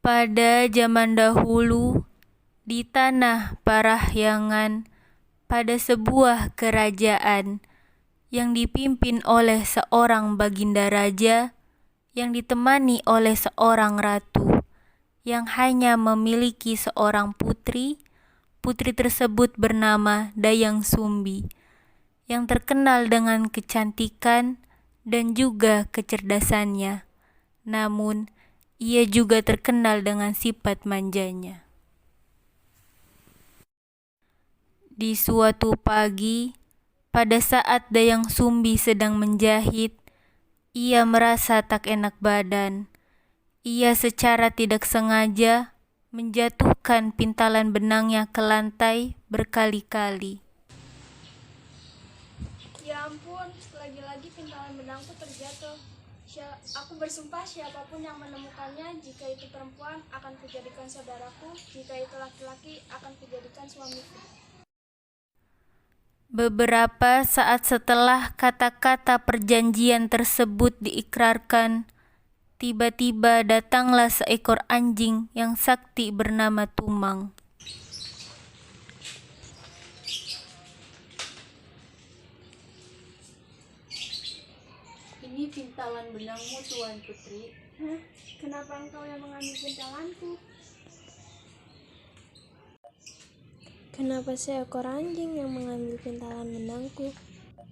Pada zaman dahulu, di tanah Parahyangan, pada sebuah kerajaan yang dipimpin oleh seorang baginda raja yang ditemani oleh seorang ratu yang hanya memiliki seorang putri. Putri tersebut bernama Dayang Sumbi, yang terkenal dengan kecantikan dan juga kecerdasannya. Namun, ia juga terkenal dengan sifat manjanya. Di suatu pagi, pada saat Dayang Sumbi sedang menjahit, ia merasa tak enak badan. Ia secara tidak sengaja menjatuhkan pintalan benangnya ke lantai berkali-kali. Ya ampun, lagi-lagi pintalan benangku terjatuh. Aku bersumpah siapapun yang menemukannya, jika itu perempuan akan kujadikan saudaraku, jika itu laki-laki akan kujadikan suamiku. Beberapa saat setelah kata-kata perjanjian tersebut diikrarkan, tiba-tiba datanglah seekor anjing yang sakti bernama Tumang. Ini pintalan benangmu, Tuan Putri. Hah? Kenapa engkau yang mengambil pintalanku? Kenapa seekor anjing yang mengambil pintalan benangku?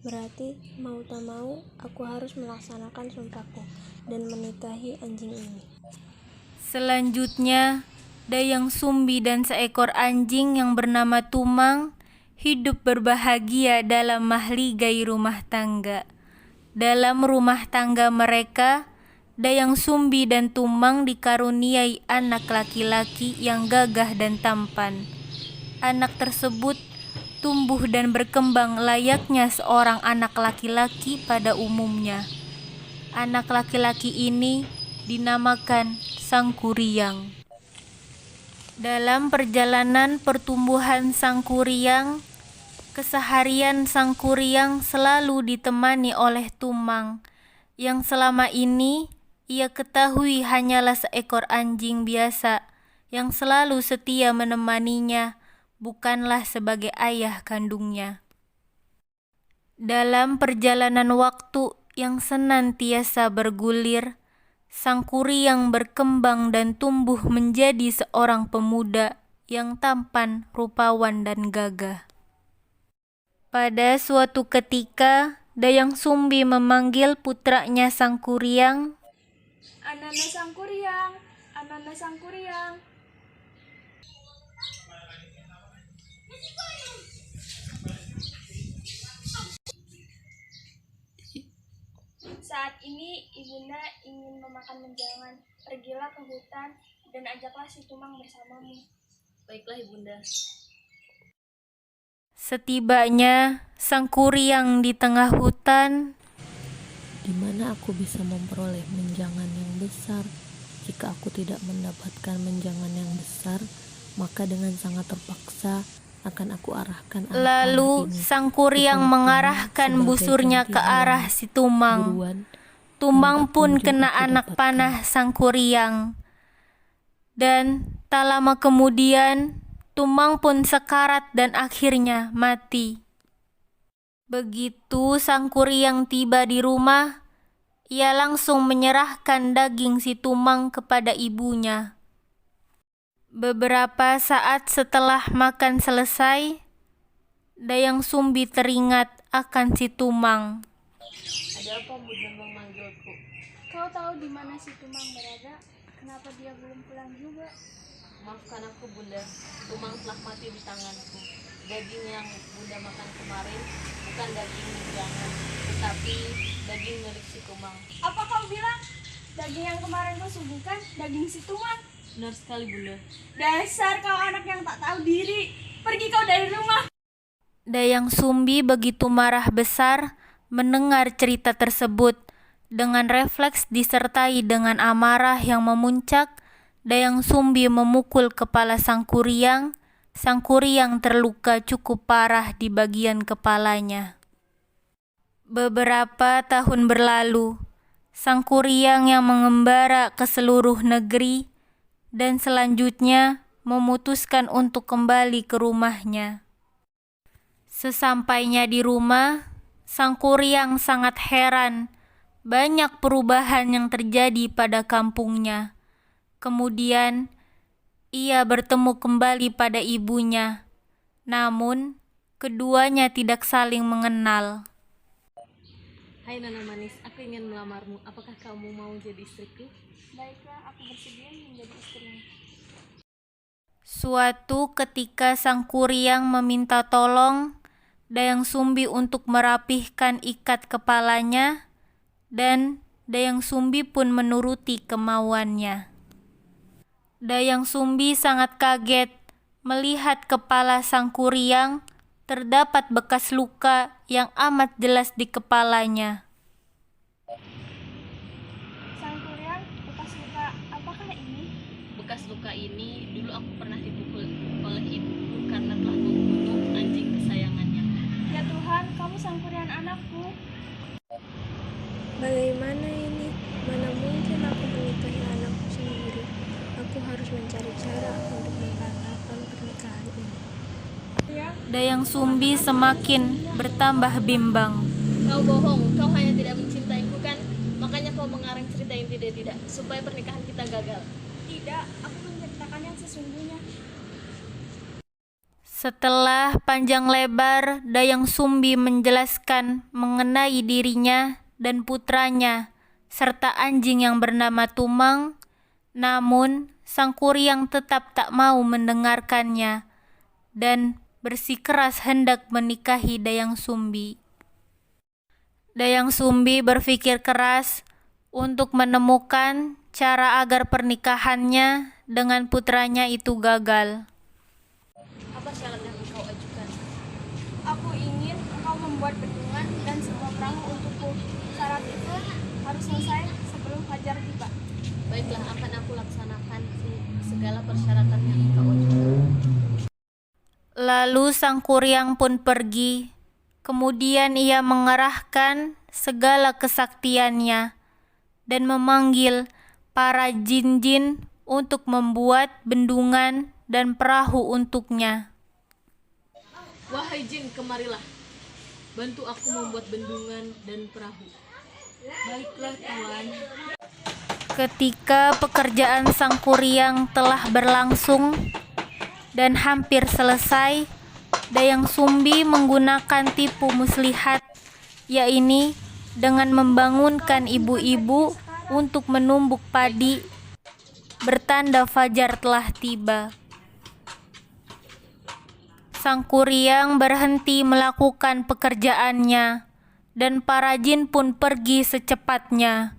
Berarti, mau tak mau, aku harus melaksanakan sumpahku dan menikahi anjing ini. Selanjutnya, Dayang Sumbi dan seekor anjing yang bernama Tumang hidup berbahagia dalam mahligai rumah tangga. Dalam rumah tangga mereka, Dayang Sumbi dan Tumang dikaruniai anak laki-laki yang gagah dan tampan. Anak tersebut tumbuh dan berkembang layaknya seorang anak laki-laki pada umumnya. Anak laki-laki ini dinamakan Sangkuriang. Dalam perjalanan pertumbuhan Sangkuriang, keseharian Sangkuriang selalu ditemani oleh Tumang, yang selama ini ia ketahui hanyalah seekor anjing biasa yang selalu setia menemaninya, bukanlah sebagai ayah kandungnya. Dalam perjalanan waktu yang senantiasa bergulir, Sangkuriang berkembang dan tumbuh menjadi seorang pemuda yang tampan, rupawan, dan gagah. Pada suatu ketika, Dayang Sumbi memanggil putranya Sangkuriang. Ananda Sangkuriang, Ananda Sangkuriang. Saat ini ibunda ingin memakan menjangan. Pergilah ke hutan dan ajaklah si Tumang bersamamu. Baiklah, Ibunda. Setibanya Sangkuriang di tengah hutan, Di mana aku bisa memperoleh menjangan yang besar? Jika aku tidak mendapatkan menjangan yang besar, maka dengan sangat terpaksa akan aku arahkan anak lalu ini Sangkuriang ke Tumang mengarahkan sebagai busurnya ganti ke arah bulan. si Tumang. Buruan, Tumang minta pun tunjung kena aku anak dapatkan. panah Sangkuriang. Dan tak lama kemudian, Tumang pun sekarat dan akhirnya mati. Begitu Sangkuriang tiba di rumah, ia langsung menyerahkan daging si Tumang kepada ibunya. Beberapa saat setelah makan selesai, Dayang Sumbi teringat akan si Tumang. Ada apa Bunda memanggilku? Kau tahu di mana si Tumang berada? Kenapa dia belum pulang juga? Maafkan aku, Bunda. Tumang telah mati di tanganku. Daging yang Bunda makan kemarin bukan daging menjangan, tetapi daging milik si Tumang. Apa kau bilang? Daging yang kemarin kau suguhkan daging si Tumang? Benar sekali, Bunda. Dasar kau anak yang tak tahu diri. Pergi kau dari rumah. Dayang Sumbi begitu marah besar mendengar cerita tersebut. Dengan refleks disertai dengan amarah yang memuncak, Dayang Sumbi memukul kepala Sangkuriang. Sangkuriang terluka cukup parah di bagian kepalanya. Beberapa tahun berlalu, Sangkuriang yang mengembara ke seluruh negeri dan selanjutnya memutuskan untuk kembali ke rumahnya. Sesampainya di rumah, Sang Kuryang sangat heran. Banyak perubahan yang terjadi pada kampungnya. Kemudian, ia bertemu kembali pada ibunya. Namun, keduanya tidak saling mengenal. Hai Nona manis, aku ingin melamarmu. Apakah kamu mau jadi istriku? Baiklah, aku bersedia menjadi istrimu. Suatu ketika Sang Kuryang meminta tolong Dayang Sumbi untuk merapihkan ikat kepalanya, dan Dayang Sumbi pun menuruti kemauannya. Dayang Sumbi sangat kaget melihat kepala Sang Kuryang terdapat bekas luka yang amat jelas di kepalanya. Sang Kuryang, bekas luka apakah ini? Bekas luka ini dulu aku pernah dipukul oleh ibuku karena telah membunuh anjing kesayangannya. Ya Tuhan, kamu Sang Kuryang anakku. Bagaimana ini? Mana mungkin aku menikahi anakku sendiri? Aku harus mencari cara untuk membatalkan pernikahan ini. Dayang Sumbi semakin bertambah bimbang. Kau bohong, kau hanya tidak mencintaiku kan? Makanya kau mengarang cerita yang tidak-tidak supaya pernikahan kita gagal. Tidak, aku menceritakan yang sesungguhnya. Setelah panjang lebar Dayang Sumbi menjelaskan mengenai dirinya dan putranya serta anjing yang bernama Tumang, namun Sang Kuryang tetap tak mau mendengarkannya dan bersikeras hendak menikahi Dayang Sumbi. Dayang Sumbi berpikir keras untuk menemukan cara agar pernikahannya dengan putranya itu gagal. Apa syarat yang kau ajukan? Aku ingin engkau membuat bendungan dan semua perahu untukku. Syarat itu harus selesai sebelum fajar tiba. Baiklah, akan aku laksanakan segala persyaratan yang kau ajukan. Lalu Sang Kuryang pun pergi. Kemudian ia mengerahkan segala kesaktiannya dan memanggil para jin-jin untuk membuat bendungan dan perahu untuknya. Wahai jin, kemarilah. Bantu aku membuat bendungan dan perahu. Baiklah, Tuan. Ketika pekerjaan Sang Kuryang telah berlangsung dan hampir selesai, Dayang Sumbi menggunakan tipu muslihat, yaitu dengan membangunkan ibu-ibu untuk menumbuk padi, bertanda fajar telah tiba. Sang Kuryang berhenti melakukan pekerjaannya, dan para jin pun pergi secepatnya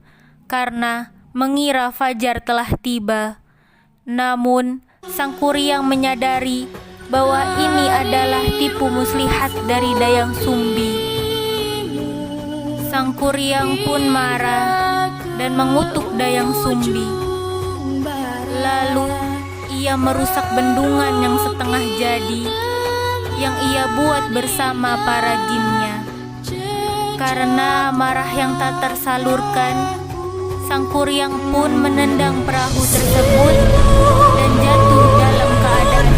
karena mengira fajar telah tiba. Namun Sang Kuryang menyadari bahwa ini adalah tipu muslihat dari Dayang Sumbi. Sang Kuryang pun marah dan mengutuk Dayang Sumbi. Lalu ia merusak bendungan yang setengah jadi yang ia buat bersama para jinnya. Karena marah yang tak tersalurkan, Sang Kuryang pun menendang perahu tersebut dan jatuh dalam keadaan